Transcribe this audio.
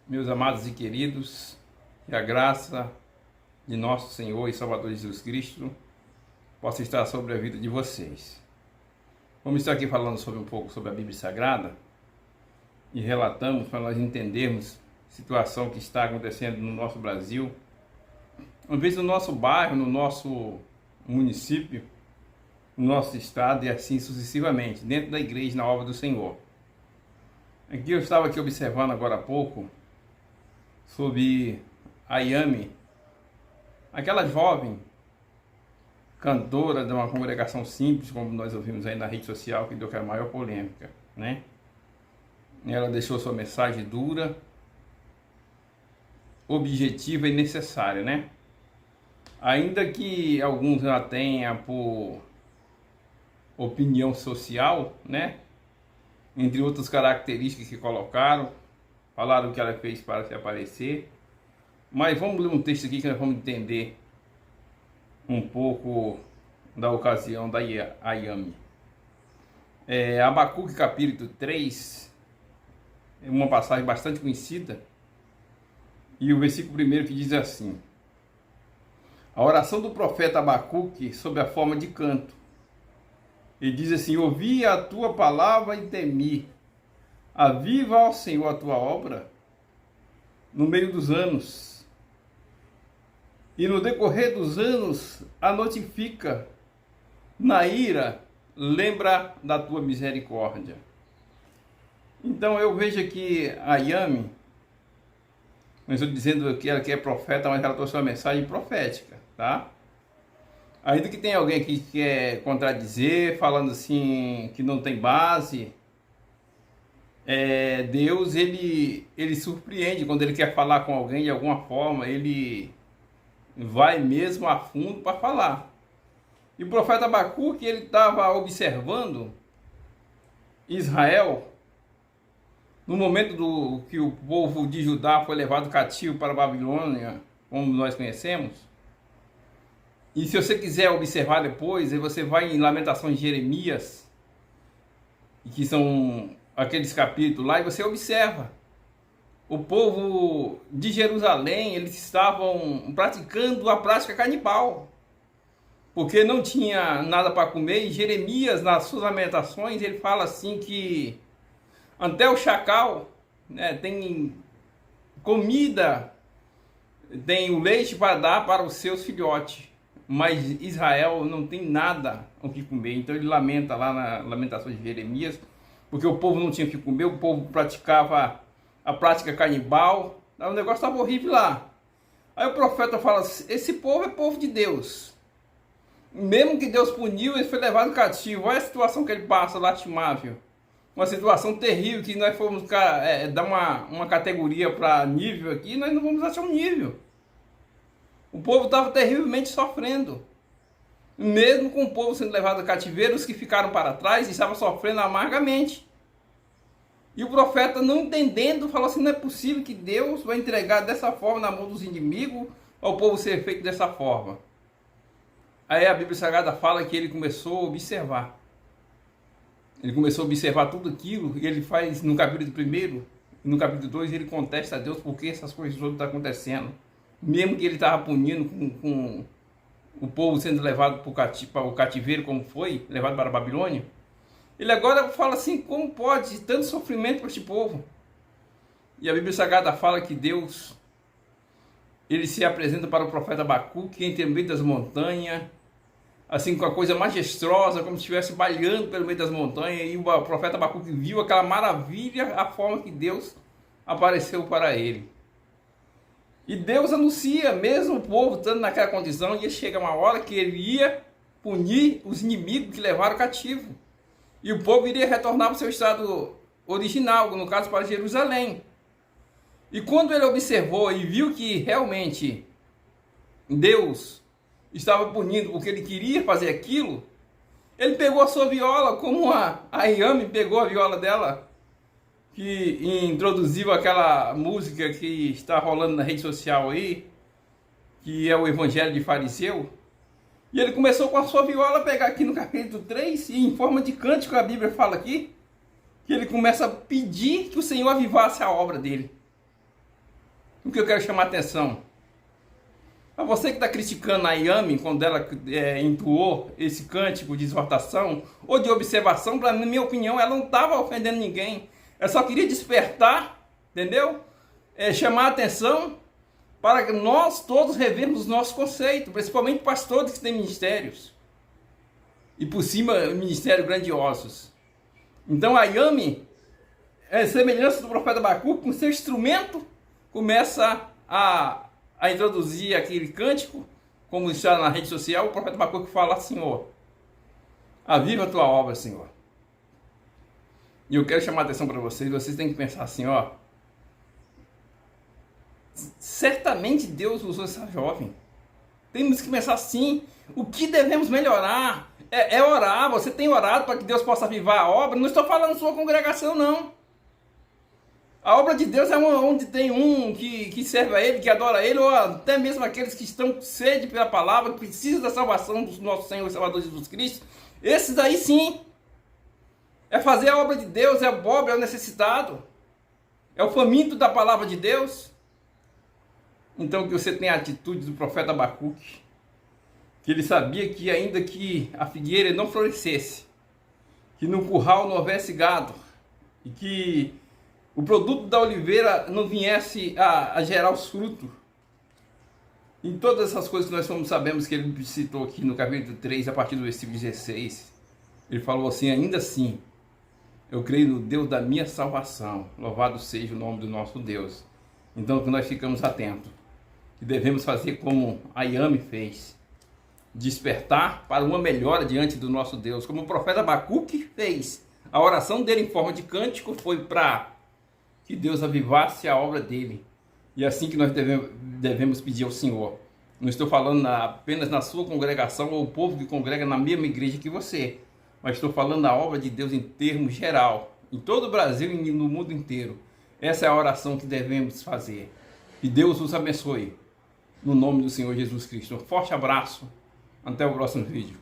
Meus amados e queridos, que a graça de nosso Senhor e Salvador Jesus Cristo possa estar sobre a vida de vocês. Vamos estar aqui falando um pouco sobre a Bíblia Sagrada e relatamos para nós entendermos a situação que está acontecendo no nosso Brasil, às vezes no nosso bairro, no nosso município, no nosso estado e assim sucessivamente, dentro da igreja, na obra do Senhor. Aqui eu estava observando agora há pouco sobre a Yami, aquela jovem cantora de uma congregação simples, como nós ouvimos aí na rede social, que deu a maior polêmica, né? Ela deixou sua mensagem dura, objetiva e necessária, né? Ainda que alguns a tenham por opinião social, né? Entre outras características que colocaram, falaram o que ela fez para se aparecer. Mas vamos ler um texto aqui que nós vamos entender um pouco da ocasião da Yami. Abacuque capítulo 3, é uma passagem bastante conhecida, e o versículo 1 que diz assim: a oração do profeta Abacuque sob a forma de canto. Ele diz assim: ouvi a tua palavra e temi. Aviva, ó Senhor, a tua obra no meio dos anos, e no decorrer dos anos a notifica. Na ira, lembra da tua misericórdia. Então eu vejo aqui a Yami, não estou dizendo que ela é profeta, mas ela trouxe uma mensagem profética, tá? Ainda que tenha alguém aqui que quer contradizer, falando assim que não tem base, Deus ele surpreende quando ele quer falar com alguém de alguma forma, ele vai mesmo a fundo para falar. E o profeta Abacuque, ele estava observando Israel no momento que o povo de Judá foi levado cativo para a Babilônia, como nós conhecemos. E se você quiser observar depois, aí você vai em Lamentações de Jeremias, que são aqueles capítulos lá, e você observa. O povo de Jerusalém, eles estavam praticando a prática canibal, porque não tinha nada para comer. E Jeremias, nas suas lamentações, ele fala assim que até o chacal, né, tem comida, tem o leite para dar para os seus filhotes, mas Israel não tem nada o que comer. Então ele lamenta lá na Lamentações de Jeremias, porque o povo não tinha o que comer, o povo praticava a prática canibal, o negócio estava horrível lá. Aí o profeta fala: esse povo é povo de Deus, mesmo que Deus puniu, ele foi levado cativo. Olha a situação que ele passa, lastimável, uma situação terrível, que nós fomos dar uma categoria para nível aqui, nós não vamos achar um nível. O povo estava terrivelmente sofrendo, mesmo com o povo sendo levado a cativeiro, os que ficaram para trás estavam sofrendo amargamente. E o profeta, não entendendo, falou assim: não é possível que Deus vai entregar dessa forma na mão dos inimigos, ao povo ser feito dessa forma. Aí a Bíblia Sagrada fala que ele começou a observar. Ele começou a observar tudo aquilo, e ele faz no capítulo 1 e no capítulo 2, ele contesta a Deus porque essas coisas todas estão acontecendo. Mesmo que ele estava punindo com o povo sendo levado para o cativeiro, como foi, levado para a Babilônia, ele agora fala assim: como pode tanto sofrimento para este povo? E a Bíblia Sagrada fala que Deus, ele se apresenta para o profeta Abacuque entre o meio das montanhas, assim, com a coisa majestosa, como se estivesse baleando pelo meio das montanhas. E o profeta Abacuque viu aquela maravilha, a forma que Deus apareceu para ele. E Deus anuncia, mesmo o povo estando naquela condição, ia chegar uma hora que ele ia punir os inimigos que levaram cativo. E o povo iria retornar para o seu estado original, no caso para Jerusalém. E quando ele observou e viu que realmente Deus estava punindo porque ele queria fazer aquilo, ele pegou a sua viola, como a Yami pegou a viola dela, que introduziu aquela música que está rolando na rede social aí, que é o Evangelho de Fariseu. E ele começou com a sua viola a pegar aqui no capítulo 3, e em forma de cântico a Bíblia fala aqui, que ele começa a pedir que o Senhor avivasse a obra dele. O que eu quero chamar a atenção? Para você que está criticando a Yami quando ela entoou esse cântico de exortação ou de observação, na minha opinião, ela não estava ofendendo ninguém. Ela só queria despertar, entendeu? Chamar a atenção para que nós todos revermos os nossos conceitos, principalmente pastores que têm ministérios. E por cima, ministérios grandiosos. Então a Yami, semelhança do profeta Abacuque, com seu instrumento, começa a introduzir aquele cântico, como está na rede social. O profeta Abacuque fala: Senhor, aviva a tua obra, Senhor. E eu quero chamar a atenção para vocês têm que pensar assim, ó. Certamente Deus usou essa jovem. Temos que pensar assim, o que devemos melhorar? É orar. Você tem orado para que Deus possa avivar a obra? Não estou falando sua congregação, não. A obra de Deus é onde tem um que serve a Ele, que adora Ele, ou até mesmo aqueles que estão com sede pela palavra, que precisam da salvação do nosso Senhor e Salvador Jesus Cristo. Esses aí sim. É fazer a obra de Deus, é o pobre, é o necessitado. É o faminto da palavra de Deus. Então que você tenha a atitude do profeta Abacuque, que ele sabia que ainda que a figueira não florescesse, que no curral não houvesse gado, e que o produto da oliveira não viesse a gerar os frutos. Em todas essas coisas que nós sabemos que ele citou aqui no capítulo 3, a partir do versículo 16, ele falou assim: ainda assim, eu creio no Deus da minha salvação, louvado seja o nome do nosso Deus. Então que nós ficamos atentos, que devemos fazer como a Yami fez, despertar para uma melhora diante do nosso Deus, como o profeta Abacuque fez. A oração dele em forma de cântico foi para que Deus avivasse a obra dele. E assim que nós devemos pedir ao Senhor. Não estou falando apenas na sua congregação ou o povo que congrega na mesma igreja que você, mas estou falando da obra de Deus em termos geral, em todo o Brasil e no mundo inteiro. Essa é a oração que devemos fazer. Que Deus os abençoe. No nome do Senhor Jesus Cristo. Um forte abraço. Até o próximo vídeo.